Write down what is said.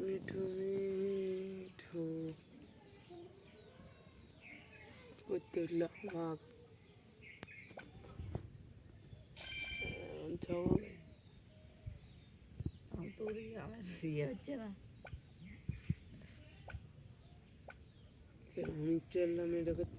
মিঠু মিঠু করতে মাগ তোর আমার ইয়ে হচ্ছে না আমি চললাম এটা করতে